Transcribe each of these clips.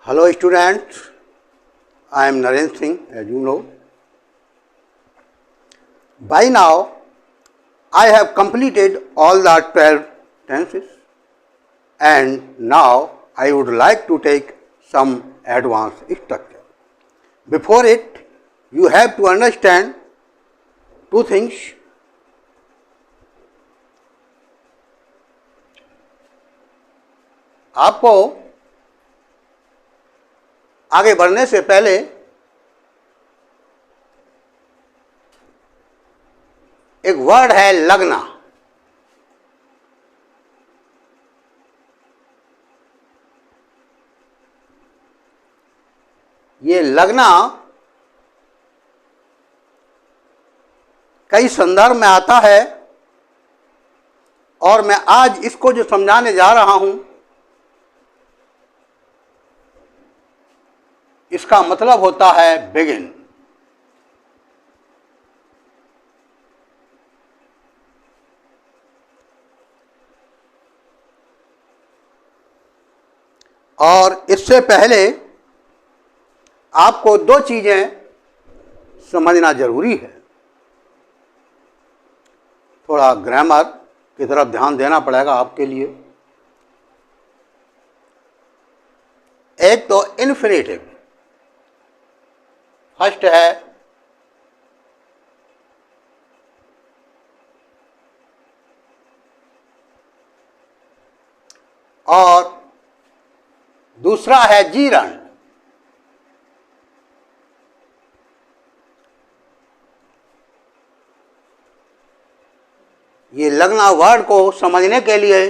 Hello students, I am Narendra Singh, as you know. By now, I have completed all the 12 tenses and now I would like to take some advanced structure. Before it, you have to understand two things. आपको आगे बढ़ने से पहले एक word है लगना। ये लगना कई संदर्भ में आता है और मैं आज इसको जो समझाने जा रहा हूं इसका मतलब होता है बिगिन। और इससे पहले आपको दो चीजें समझना जरूरी है। थोड़ा ग्रामर की तरफ ध्यान देना पड़ेगा आपके लिए। एक तो इन्फिनेटिव, फर्स्ट है और दूसरा है जीरंड। ये लगना वर्ड को समझने के लिए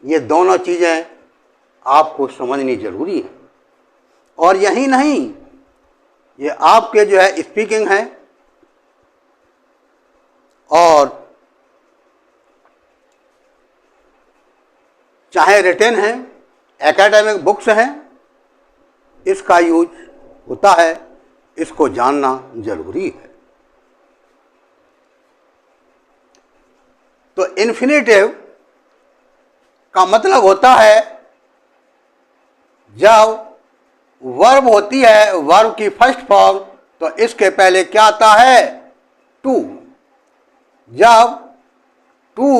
ये दोनों चीजें आपको समझनी जरूरी है। और यही नहीं, ये आपके जो है स्पीकिंग है और चाहे रिटन है, एकेडमिक बुक्स हैं, इसका यूज होता है। इसको जानना जरूरी है। तो इन्फिनेटिव का मतलब होता है जब वर्ब होती है, वर्ब की फर्स्ट फॉर्म, तो इसके पहले क्या आता है? टू। जब टू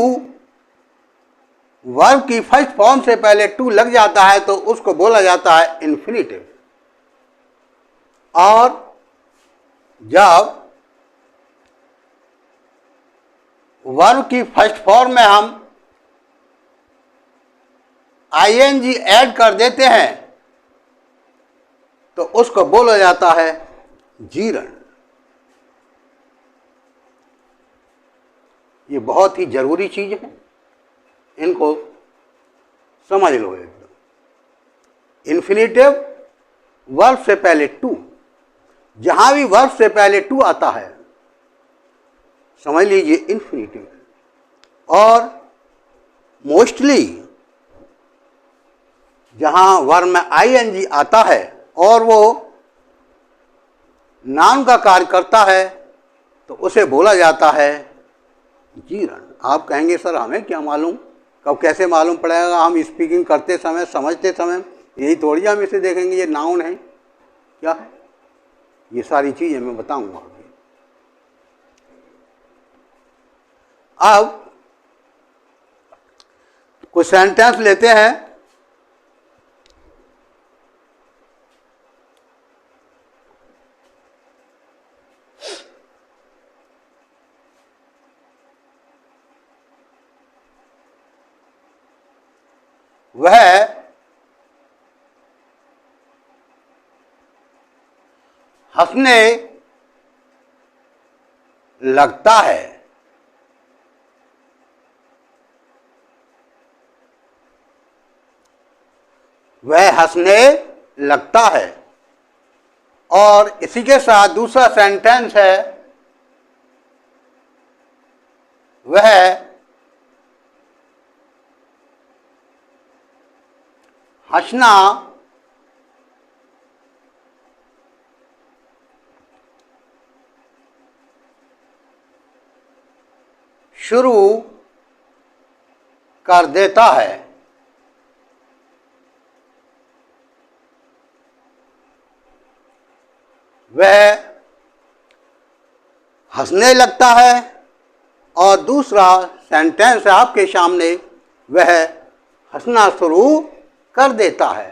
वर्ब की फर्स्ट फॉर्म से पहले टू लग जाता है तो उसको बोला जाता है इन्फिनेटिव। और जब वर्ब की फर्स्ट फॉर्म में हम आईएनजी ऐड कर देते हैं तो उसको बोला जाता है जीरंड। ये बहुत ही जरूरी चीज है, इनको समझ लो एकदम। इन्फिनेटिव वर्ब से पहले टू, जहां भी वर्ब से पहले टू आता है समझ लीजिए इन्फिनेटिव। और मोस्टली जहां वर्ब में आईएनजी आता है और वो नाउन का कार्य करता है तो उसे बोला जाता है जीरंड। आप कहेंगे सर हमें क्या मालूम, कब कैसे मालूम पड़ेगा? हम स्पीकिंग करते समय, समझते समय यही थोड़ी हम इसे देखेंगे ये नाउन है क्या है? ये सारी चीजें मैं बताऊंगा अभी। अब कुछ सेंटेंस लेते हैं। वह हंसने लगता है। वह हंसने लगता है। और इसी के साथ दूसरा सेंटेंस है वह हंसना शुरू कर देता है। वह हंसने लगता है, और दूसरा सेंटेंस है आपके सामने, वह हंसना शुरू कर देता है।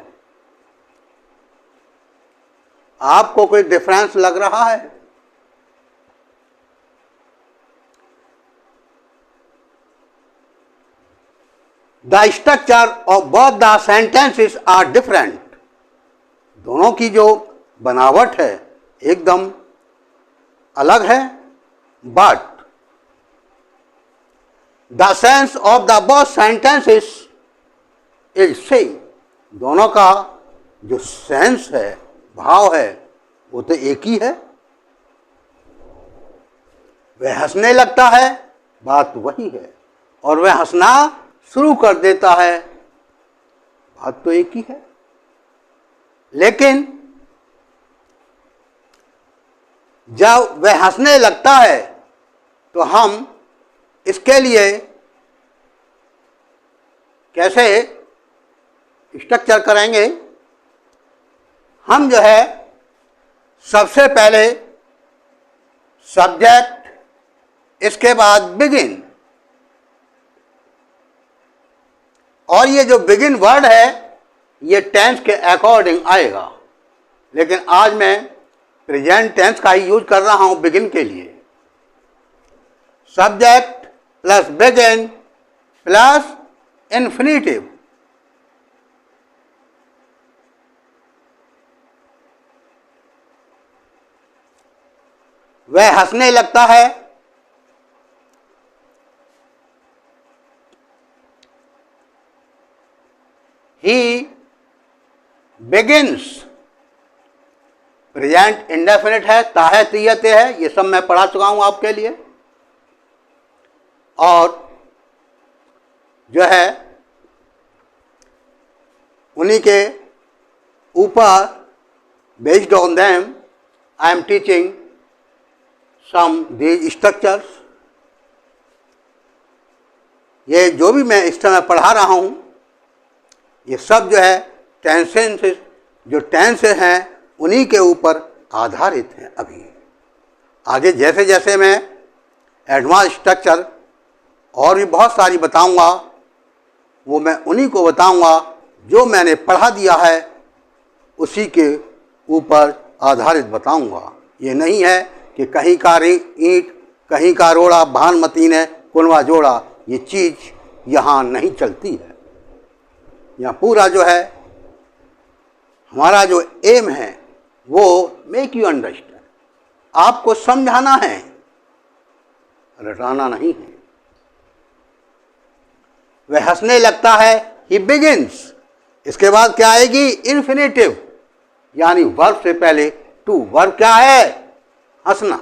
आपको कोई डिफरेंस लग रहा है? The structure of both the sentences are different. दोनों की जो बनावट है एकदम अलग है, but the sense of the both sentences is same. दोनों का जो सेंस है, भाव है, वो तो एक ही है। वह हंसने लगता है, बात वही है, और वह हंसना शुरू कर देता है, बात तो एक ही है। लेकिन जब वह हंसने लगता है तो हम इसके लिए कैसे स्ट्रक्चर करेंगे? हम जो है सबसे पहले सब्जेक्ट, इसके बाद बिगिन, और ये जो बिगिन वर्ड है ये टेंस के अकॉर्डिंग आएगा, लेकिन आज मैं प्रेजेंट टेंस का ही यूज कर रहा हूं बिगिन के लिए। Subject plus begin plus infinitive. वह हंसने लगता है, ही बिगिन्स, प्रेजेंट इंडेफिनिट है, ताहे तियते है, ये सब मैं पढ़ा चुका हूं आपके लिए। और जो है उन्हीं के ऊपर based on them I am teaching some these structures. ये जो भी मैं इस समय पढ़ा रहा हूं ये सब जो है टेंसेस, जो टेंस हैं उन्हीं के ऊपर आधारित हैं। अभी आगे जैसे जैसे मैं एडवांस स्ट्रक्चर और भी बहुत सारी बताऊंगा, वो मैं उन्हीं को बताऊंगा जो मैंने पढ़ा दिया है, उसी के ऊपर आधारित बताऊंगा। ये नहीं है कि कहीं का ईंट कहीं का रोड़ा, भानमती ने कुनवा जोड़ा, ये चीज़ यहाँ नहीं चलती है। यहाँ पूरा जो है हमारा जो एम है वो मेक यू अंडरस्टैंड, आपको समझाना है, रटाना नहीं है। वह हंसने लगता है, ही बिगिन्स, इसके बाद क्या आएगी? इन्फिनेटिव, यानी वर्ब से पहले टू। वर्ब क्या है? हंसना।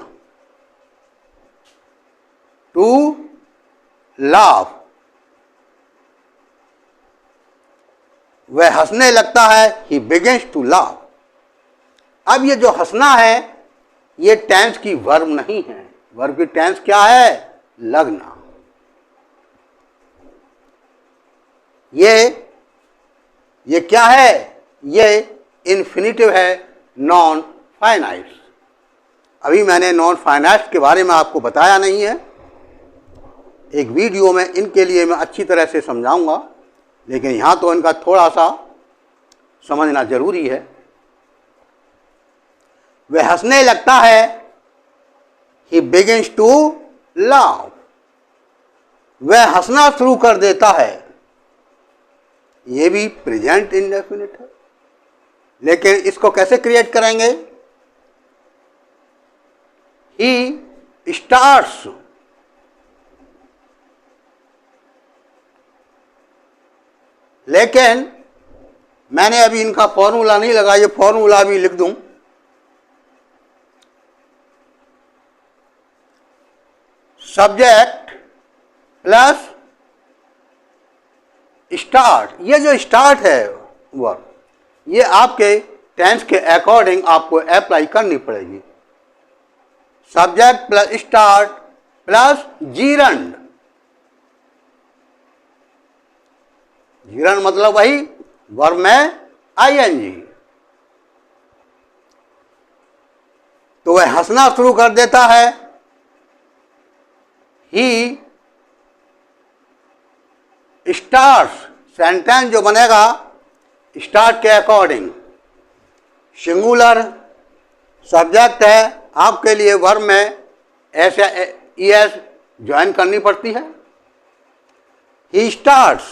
टू लाफ, वह हंसने लगता है, ही बिगिन्स टू लाफ। अब ये जो हंसना है ये टेंस की वर्ब नहीं है। वर्ब की टेंस क्या है? लगना। ये क्या है? ये इन्फिनिटिव है, नॉन फाइनाइट। अभी मैंने नॉन फाइनाइट के बारे में आपको बताया नहीं है, एक वीडियो में इनके लिए मैं अच्छी तरह से समझाऊंगा, लेकिन यहाँ तो इनका थोड़ा सा समझना जरूरी है। वह हंसने लगता है, ही बिगिन्स टू लाफ, वह हंसना शुरू कर देता है। ये भी प्रेजेंट इंडेफिनिट है, लेकिन इसको कैसे क्रिएट करेंगे? ही स्टार्ट्स, लेकिन मैंने अभी इनका फॉर्मूला नहीं लगा, ये फॉर्मूला भी लिख दूं। सब्जेक्ट प्लस स्टार्ट, ये जो स्टार्ट है वर्ब, ये आपके टेंस के अकॉर्डिंग आपको अप्लाई करनी पड़ेगी। Subject plus start plus gerund. Gerund मतलब वही वर्ब में आईएनजी। तो वह हंसना शुरू कर देता है। ही स्टार्ट्स, सेंटेंस जो बनेगा स्टार्ट के अकॉर्डिंग, सिंगुलर सब्जेक्ट है, आपके लिए वर्ब में एस ईएस ज्वाइन करनी पड़ती है। ही स्टार्ट्स,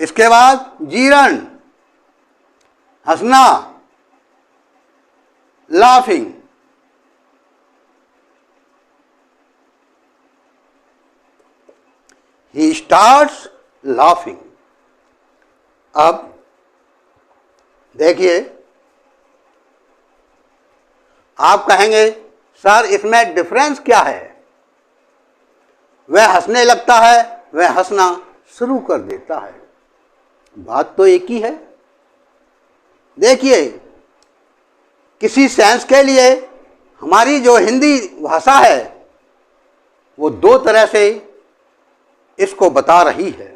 इसके बाद जीरन, हंसना, लाफिंग, ही स्टार्ट्स लाफिंग। अब देखिए, आप कहेंगे सर इसमें डिफरेंस क्या है? वह हंसने लगता है, वह हंसना शुरू कर देता है, बात तो एक ही है। देखिए, किसी सेंस के लिए हमारी जो हिंदी भाषा है वो दो तरह से इसको बता रही है,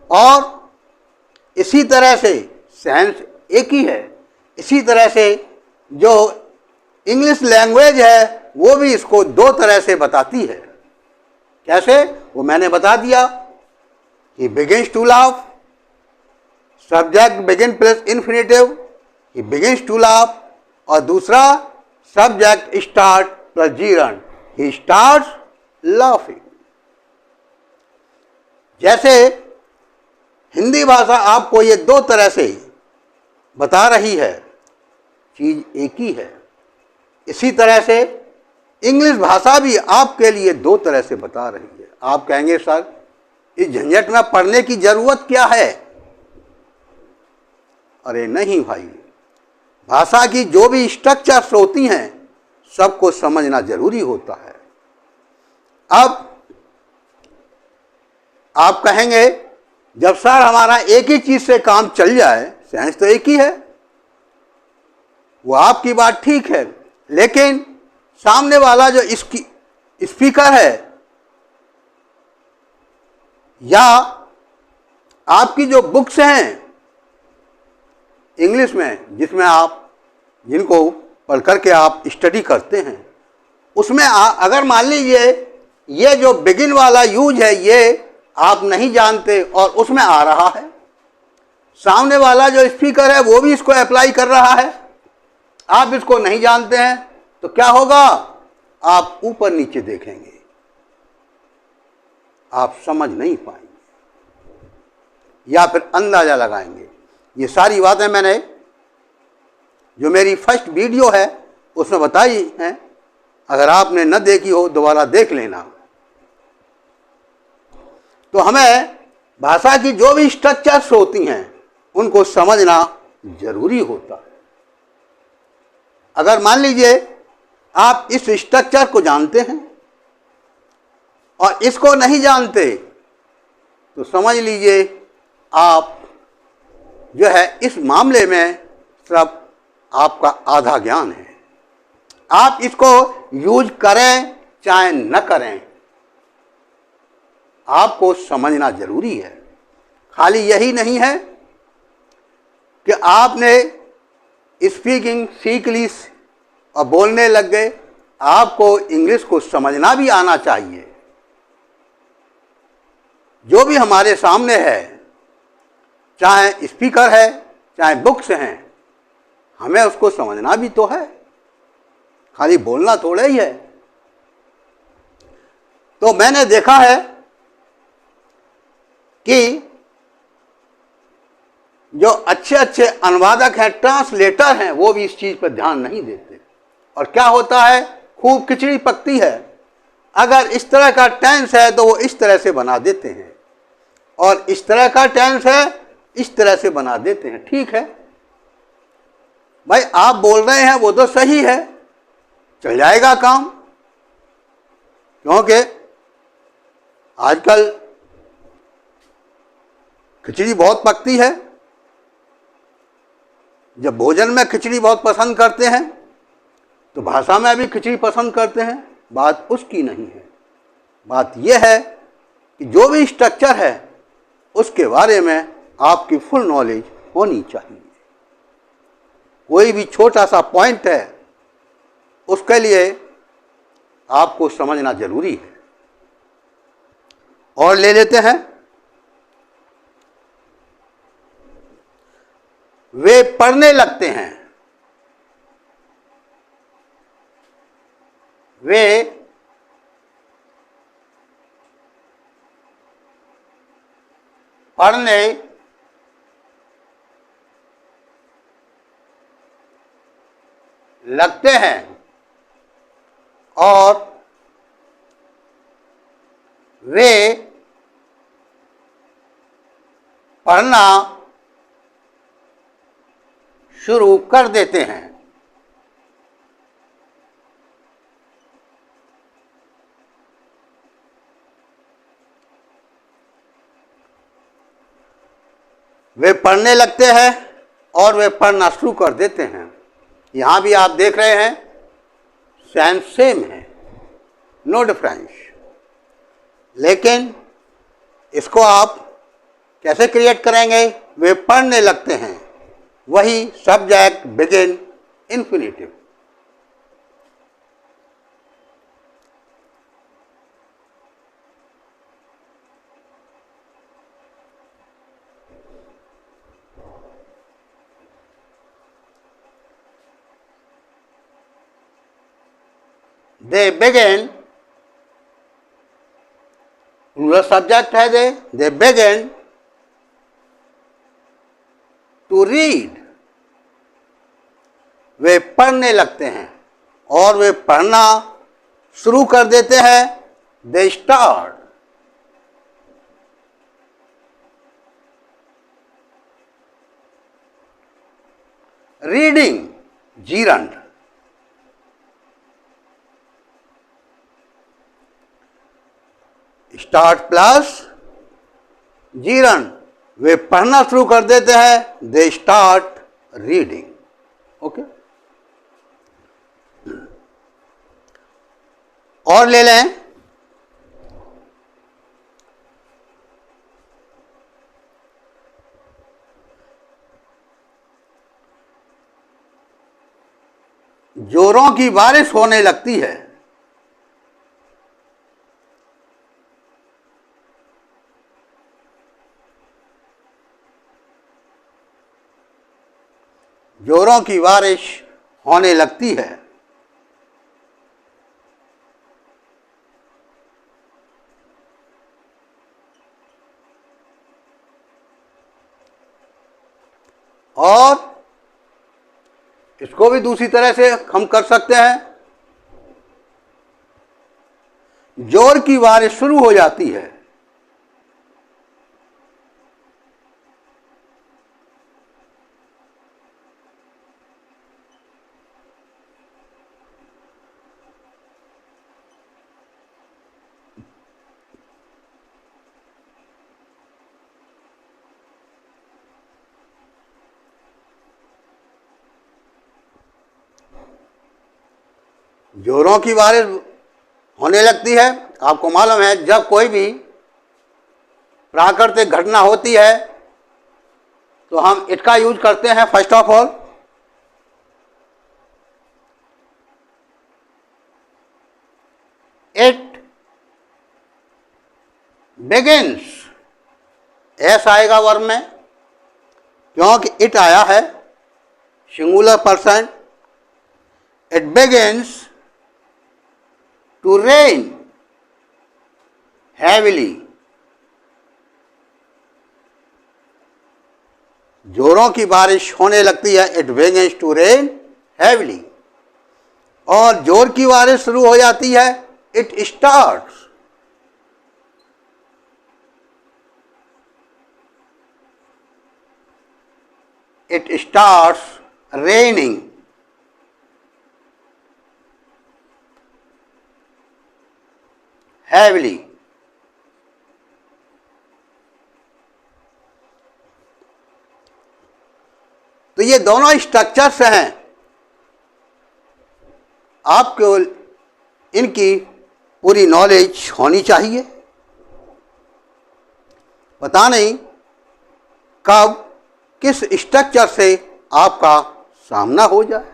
और इसी तरह से सेंस एक ही है। इसी तरह से जो इंग्लिश लैंग्वेज है वो भी इसको दो तरह से बताती है। कैसे? वो मैंने बता दिया। He begins to laugh, subject begin plus infinitive, he begins to laugh, और दूसरा subject start plus gerund, he starts laughing. जैसे हिंदी भाषा आपको ये दो तरह से बता रही है, चीज एक ही है, इसी तरह से इंग्लिश भाषा भी आपके लिए दो तरह से बता रही है। आप कहेंगे सर इस झंझट में पढ़ने की जरूरत क्या है? अरे नहीं भाई, भाषा की जो भी स्ट्रक्चर्स होती हैं सबको समझना जरूरी होता है। अब आप कहेंगे जब सर हमारा एक ही चीज से काम चल जाए, सेंस तो एक ही है, वो आपकी बात ठीक है, लेकिन सामने वाला जो इसकी स्पीकर है या आपकी जो बुक्स हैं इंग्लिश में, जिसमें आप जिनको पढ़ करके आप स्टडी करते हैं, उसमें अगर मान लीजिए ये जो बिगिन वाला यूज है ये आप नहीं जानते और उसमें आ रहा है, सामने वाला जो स्पीकर है वो भी इसको अप्लाई कर रहा है, आप इसको नहीं जानते हैं, तो क्या होगा? आप ऊपर नीचे देखेंगे, आप समझ नहीं पाएंगे या फिर अंदाजा लगाएंगे। ये सारी बातें मैंने जो मेरी फर्स्ट वीडियो है उसमें बताई हैं, अगर आपने न देखी हो दोबारा देख लेना। तो हमें भाषा की जो भी स्ट्रक्चर्स होती हैं उनको समझना जरूरी होता है। अगर मान लीजिए आप इस स्ट्रक्चर को जानते हैं और इसको नहीं जानते, तो समझ लीजिए आप जो है इस मामले में सिर्फ आपका आधा ज्ञान है। आप इसको यूज करें चाहे न करें, आपको समझना जरूरी है। खाली यही नहीं है कि आपने स्पीकिंग सीख ली और बोलने लग गए, आपको इंग्लिश को समझना भी आना चाहिए। जो भी हमारे सामने है, चाहे स्पीकर है चाहे बुक्स हैं, हमें उसको समझना भी तो है, खाली बोलना थोड़ा ही है। तो मैंने देखा है कि जो अच्छे अच्छे अनुवादक हैं, ट्रांसलेटर हैं, वो भी इस चीज पर ध्यान नहीं देते, और क्या होता है, खूब खिचड़ी पकती है। अगर इस तरह का टेंस है तो वो इस तरह से बना देते हैं, और इस तरह का टेंस है इस तरह से बना देते हैं। ठीक है भाई, आप बोल रहे हैं वो तो सही है, चल जाएगा काम, क्योंकि आजकल खिचड़ी बहुत पकती है। जब भोजन में खिचड़ी बहुत पसंद करते हैं तो भाषा में भी खिचड़ी पसंद करते हैं। बात उसकी नहीं है, बात यह है कि जो भी स्ट्रक्चर है उसके बारे में आपकी फुल नॉलेज होनी चाहिए। कोई भी छोटा सा पॉइंट है उसके लिए आपको समझना जरूरी है। और ले लेते हैं, वे पढ़ने लगते हैं। वे पढ़ने लगते हैं और वे पढ़ना शुरू कर देते हैं। वे पढ़ने लगते हैं और वे पढ़ना शुरू कर देते हैं। यहां भी आप देख रहे हैं सेंस सेम है, नो डिफरेंस। लेकिन इसको आप कैसे क्रिएट करेंगे? वे पढ़ने लगते हैं, वही subject begin infinitive. They begin, rural subject है they begin to read। वे पढ़ने लगते हैं और वे पढ़ना शुरू कर देते हैं, they start। Reading gerund, start plus gerund, वे पढ़ना शुरू कर देते हैं, दे स्टार्ट रीडिंग। ओके, और ले लें, जोरों की बारिश होने लगती है। जोरों की बारिश होने लगती है। और इसको भी दूसरी तरह से हम कर सकते हैं, जोर की बारिश शुरू हो जाती है। जोरों की बारिश होने लगती है। आपको मालूम है, जब कोई भी प्राकृतिक घटना होती है तो हम इट का यूज करते हैं। First of all, it begins, S आएगा वर्ब में, क्योंकि इट आया है singular person. It begins to rain heavily। जोरों की बारिश होने लगती है, it begins to rain heavily। और जोर की बारिश शुरू हो जाती है, it starts। it starts raining। heavily। तो ये दोनों स्ट्रक्चर्स हैं, आपको इनकी पूरी नॉलेज होनी चाहिए। पता नहीं कब किस स्ट्रक्चर से आपका सामना हो जाए,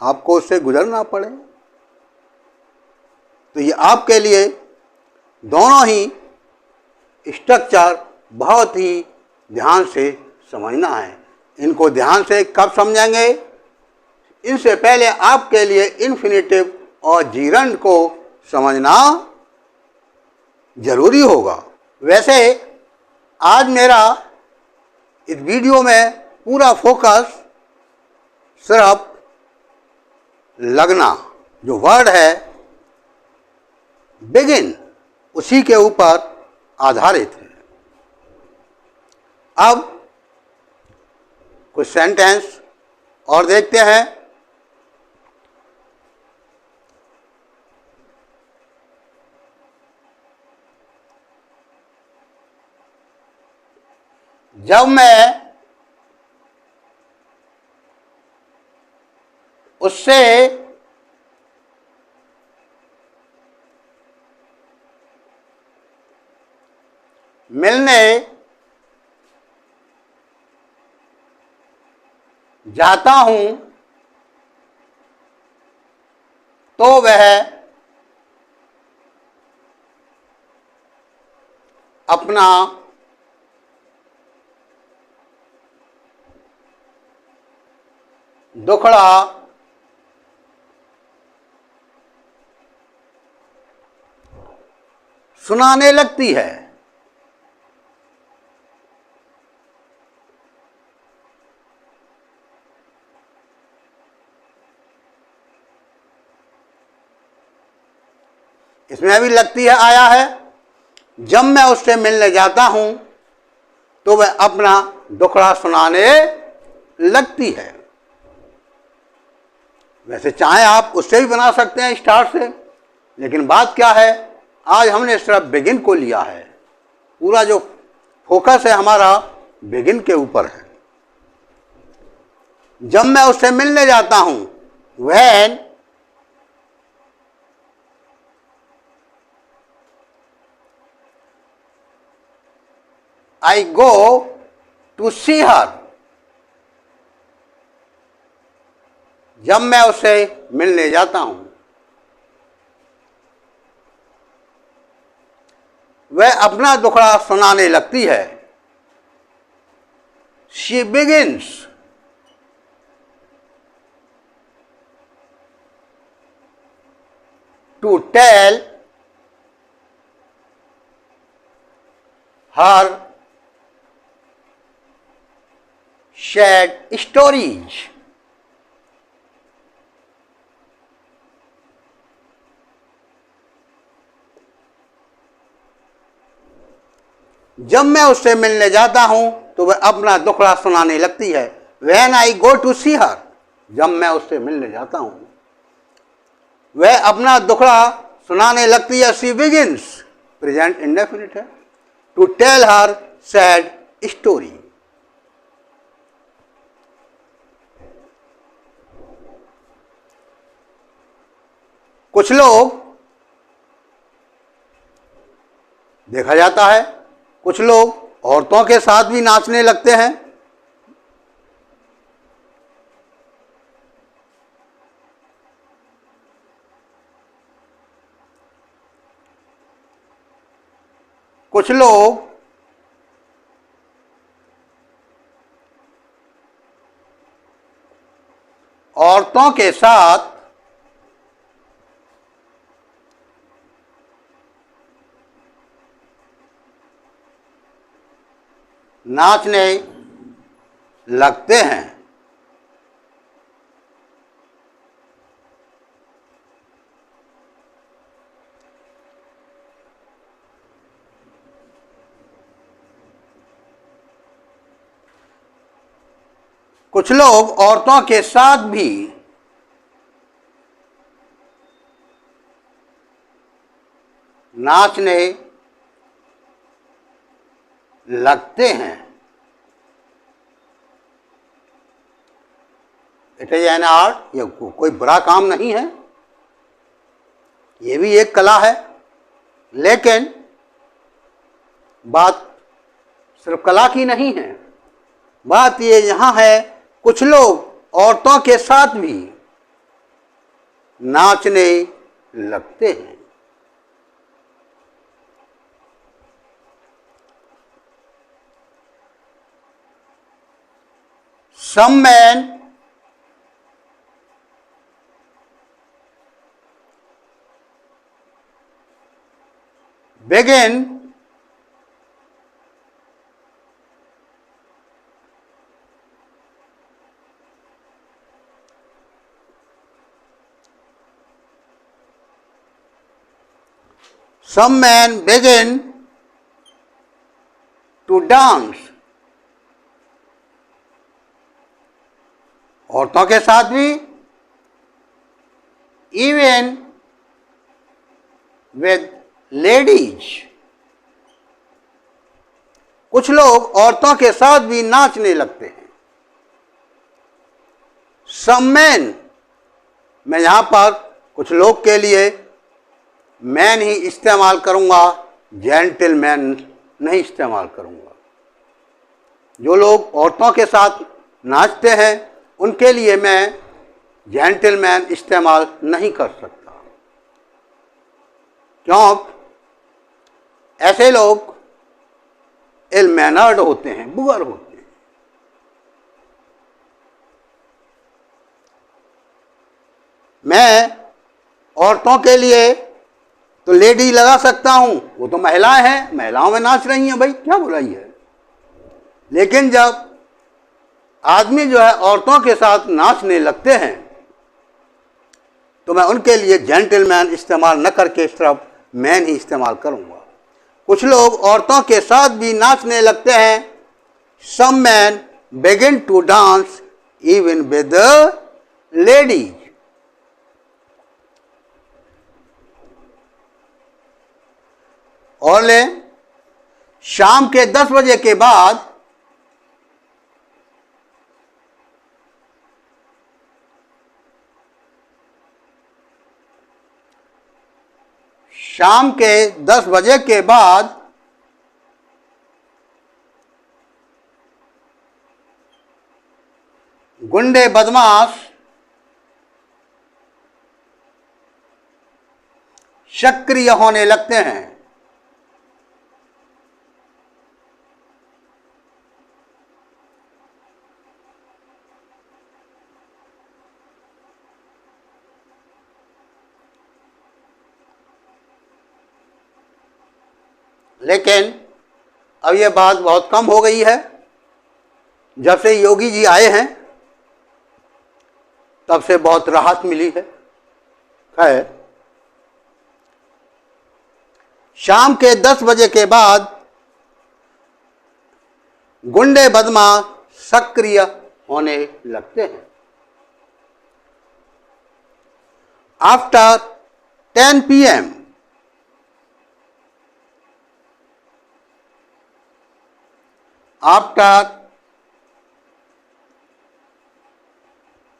आपको उससे गुजरना पड़े। तो ये आपके लिए दोनों ही स्ट्रक्चर बहुत ही ध्यान से समझना है। इनको ध्यान से कब समझेंगे? इनसे पहले आपके लिए इन्फिनेटिव और जीरंड को समझना जरूरी होगा। वैसे आज मेरा इस वीडियो में पूरा फोकस सिर्फ लगना जो वर्ड है बिगिन उसी के ऊपर आधारित है। अब कुछ सेंटेंस और देखते हैं। जब मैं उससे मिलने जाता हूं तो वह अपना दुखड़ा सुनाने लगती है। इसमें भी लगती है आया है। जब मैं उससे मिलने जाता हूं तो वह अपना दुखड़ा सुनाने लगती है। वैसे चाहे आप उससे भी बना सकते हैं स्टार्ट से, लेकिन बात क्या है, आज हमने सिर्फ बिगिन को लिया है। पूरा जो फोकस है हमारा बिगिन के ऊपर है। जब मैं उससे मिलने जाता हूं, when I go to see her, जब मैं उससे मिलने जाता हूं, वह अपना दुखड़ा सुनाने लगती है। She begins to tell her sad stories. जब मैं उससे मिलने जाता हूं तो वह अपना दुखड़ा सुनाने लगती है। When I go to see her, जब मैं उससे मिलने जाता हूं वह अपना दुखड़ा सुनाने लगती है। She begins, प्रेजेंट इंडेफिनिट है, to tell her sad story. कुछ लोग देखा जाता है, कुछ लोग औरतों के साथ भी नाचने लगते हैं। कुछ लोग औरतों के साथ नाचने लगते हैं। कुछ लोग औरतों के साथ भी नाचने लगते हैं। इट इज एन आर्ट, ये कोई बुरा काम नहीं है, ये भी एक कला है। लेकिन बात सिर्फ कला की नहीं है, बात ये यहां है कुछ लोग औरतों के साथ भी नाचने लगते हैं। some men begin to dance। औरतों के साथ भी even with ladies, कुछ लोग औरतों के साथ भी नाचने लगते हैं। some men, मैं यहां पर कुछ लोग के लिए मैन ही इस्तेमाल करूंगा, जेंटलमैन नहीं इस्तेमाल करूंगा। जो लोग औरतों के साथ नाचते हैं उनके लिए मैं जेंटलमैन इस्तेमाल नहीं कर सकता, क्यों? ऐसे लोग इल मैनर्ड होते हैं, बुगर होते हैं। मैं औरतों के लिए तो लेडी लगा सकता हूं, वो तो महिलाएं हैं, महिलाओं में नाच रही हैं, भाई क्या बुराई है। लेकिन जब आदमी जो है औरतों के साथ नाचने लगते हैं तो मैं उनके लिए जेंटलमैन इस्तेमाल न करके सिर्फ मैन ही इस्तेमाल करूंगा। कुछ लोग औरतों के साथ भी नाचने लगते हैं। Some man begin to dance even with ladies. और ले शाम के 10 बजे के बाद गुंडे बदमाश सक्रिय होने लगते हैं। लेकिन अब यह बात बहुत कम हो गई है। जब से योगी जी आए हैं तब से बहुत राहत मिली है। खैर, शाम के 10 बजे के बाद गुंडे बदमाश सक्रिय होने लगते हैं। After 10 PM after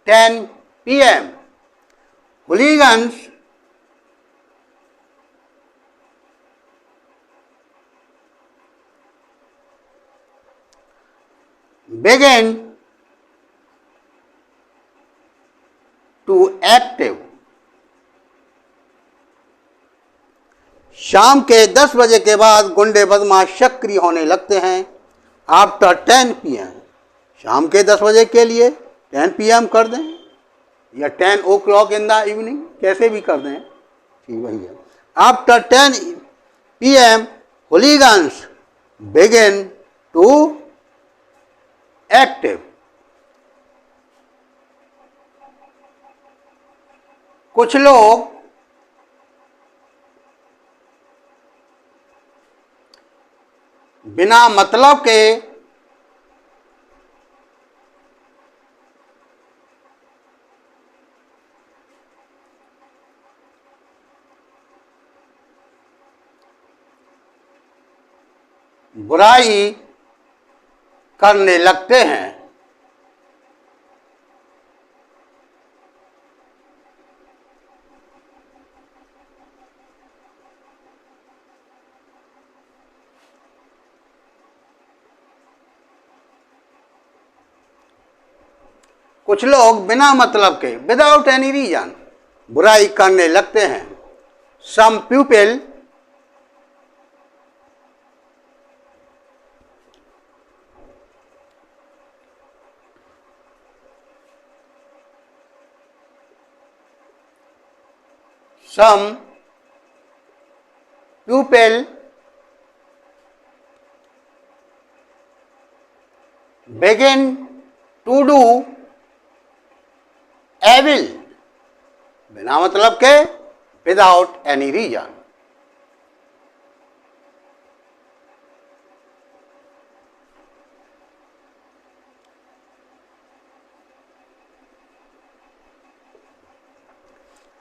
10 PM hooligans began to active। शाम के 10 बजे के बाद गुंडे बदमाश सक्रिय होने लगते हैं। आफ्टर 10 PM, शाम के 10 बजे के लिए 10 PM कर दें या 10 o'clock इन द इवनिंग, कैसे भी कर दें, ठीक वही है। After 10 PM hooligans begin to active। कुछ लोग बिना मतलब के बुराई करने लगते हैं। कुछ लोग बिना मतलब के, विदाउट एनी रीजन, बुराई करने लगते हैं। Some people some pupil begin to do evil, बिना मतलब के, without any reason.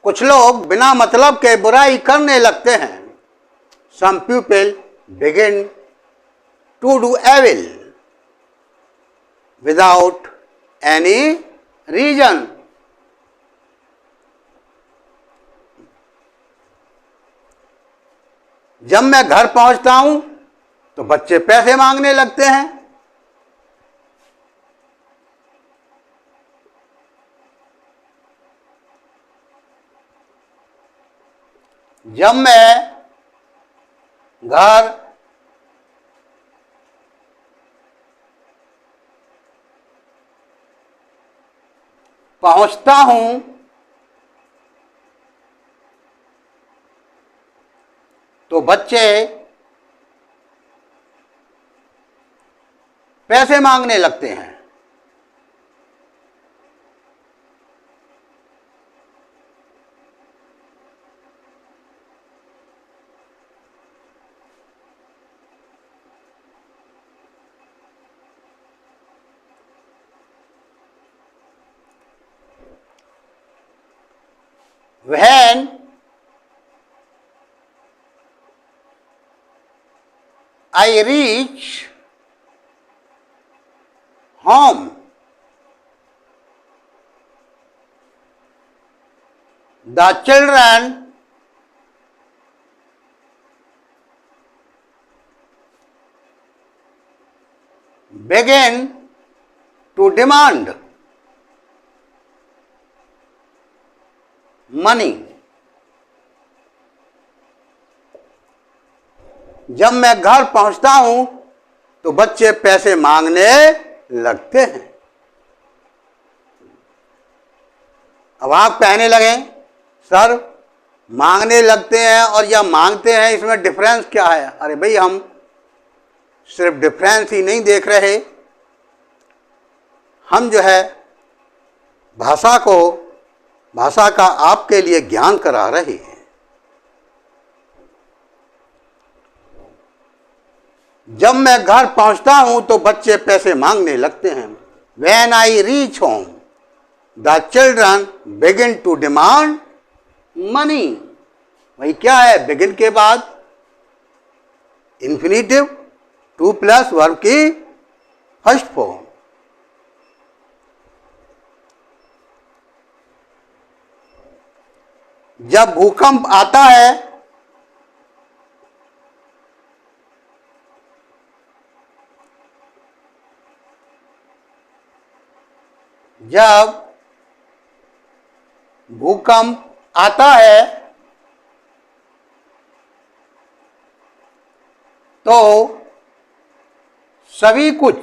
कुछ लोग बिना मतलब के बुराई करने लगते हैं. Some people begin to do evil without any reason. जब मैं घर पहुंचता हूं तो बच्चे पैसे मांगने लगते हैं. जब मैं घर पहुंचता हूं तो बच्चे पैसे मांगने लगते हैं. When I reach home, the children begin to demand money. जब मैं घर पहुंचता हूं तो बच्चे पैसे मांगने लगते हैं. अब आप कहने लगे, सर मांगने लगते हैं और या मांगते हैं, इसमें डिफरेंस क्या है? अरे भाई, हम सिर्फ डिफरेंस ही नहीं देख रहे, हम जो है भाषा का आपके लिए ज्ञान करा रहे हैं. जब मैं घर पहुंचता हूं तो बच्चे पैसे मांगने लगते हैं. When I reach home, the children begin to demand money. वही क्या है? begin के बाद इंफिनिटिव 2 प्लस वर्ब की फर्स्ट फॉर्म. जब भूकंप आता है तो सभी कुछ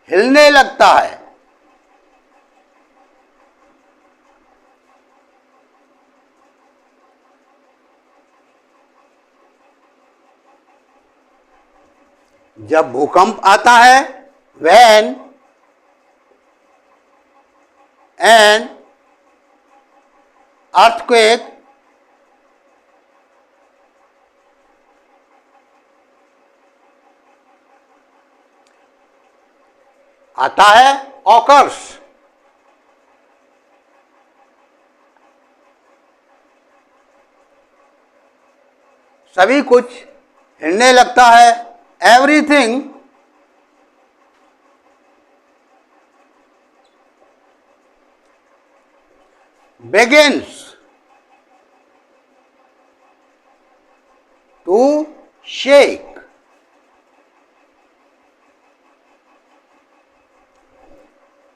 हिलने लगता है. जब भूकंप आता है, when an earthquake आता है, occurs. सभी कुछ हिलने लगता है. Everything begins to shake.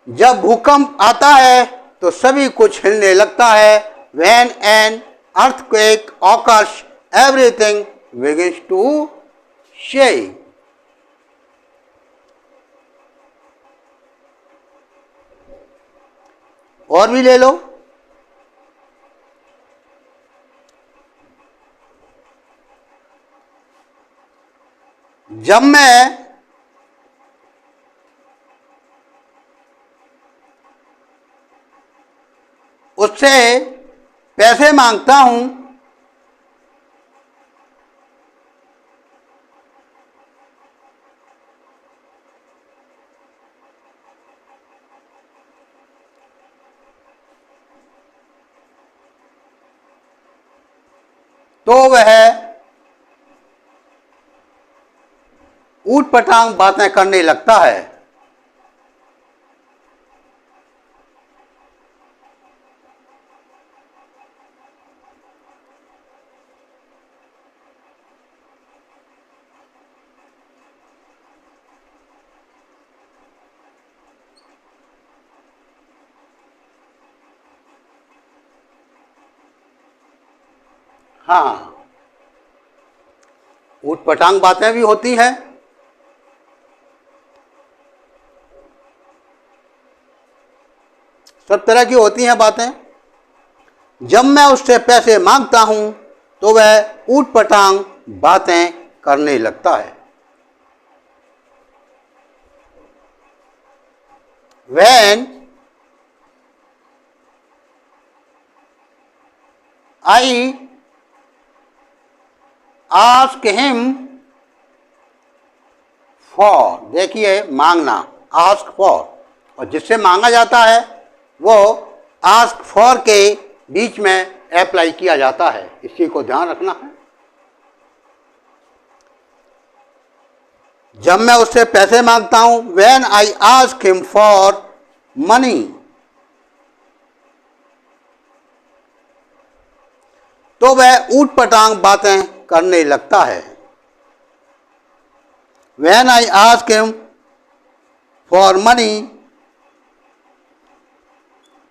जब भूकंप आता है तो सभी कुछ हिलने लगता है. When an earthquake occurs, everything begins to shake. और भी ले लो। जब मैं उससे पैसे मांगता हूं तो वह ऊट पटांग बातें करने लगता है। हाँ, ऊट पटांग बातें भी होती हैं। सब तरह की होती हैं बातें। जब मैं उससे पैसे मांगता हूं तो वह ऊट पटांग बातें करने लगता है। When I ask him for, देखिए मांगना, ask for, और जिससे मांगा जाता है वो ask for के बीच में अप्लाई किया जाता है। इसी को ध्यान रखना है। जब मैं उससे पैसे मांगता हूं, when I ask him for money, तो वह ऊट पटांग बातें करने लगता है। When I ask him for money,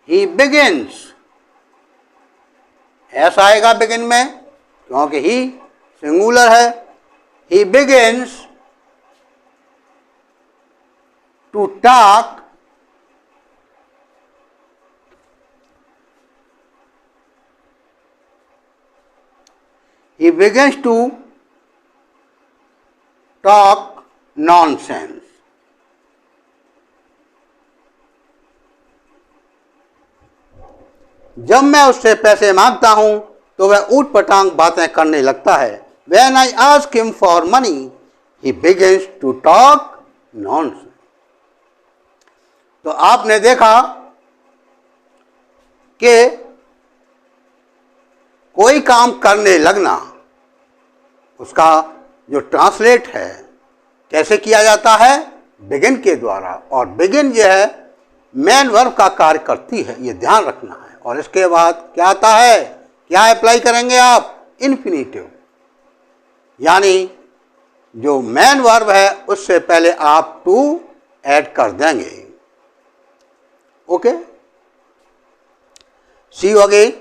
he begins, ऐसा आएगा बिगिन में क्योंकि ही सिंगुलर है। He begins to talk nonsense. जब मैं उससे पैसे मांगता हूं तो वह ऊट पटांग बातें करने लगता है। When I ask him for money, he begins to talk nonsense. तो आपने देखा कि कोई काम करने लगना, उसका जो ट्रांसलेट है कैसे किया जाता है, बिगिन के द्वारा। और बिगिन जो है मेन वर्ब का कार्य करती है, ये ध्यान रखना है। और इसके बाद क्या आता है, क्या अप्लाई करेंगे आप, इन्फिनेटिव, यानी जो मेन वर्ब है उससे पहले आप टू ऐड कर देंगे। Okay, see you again.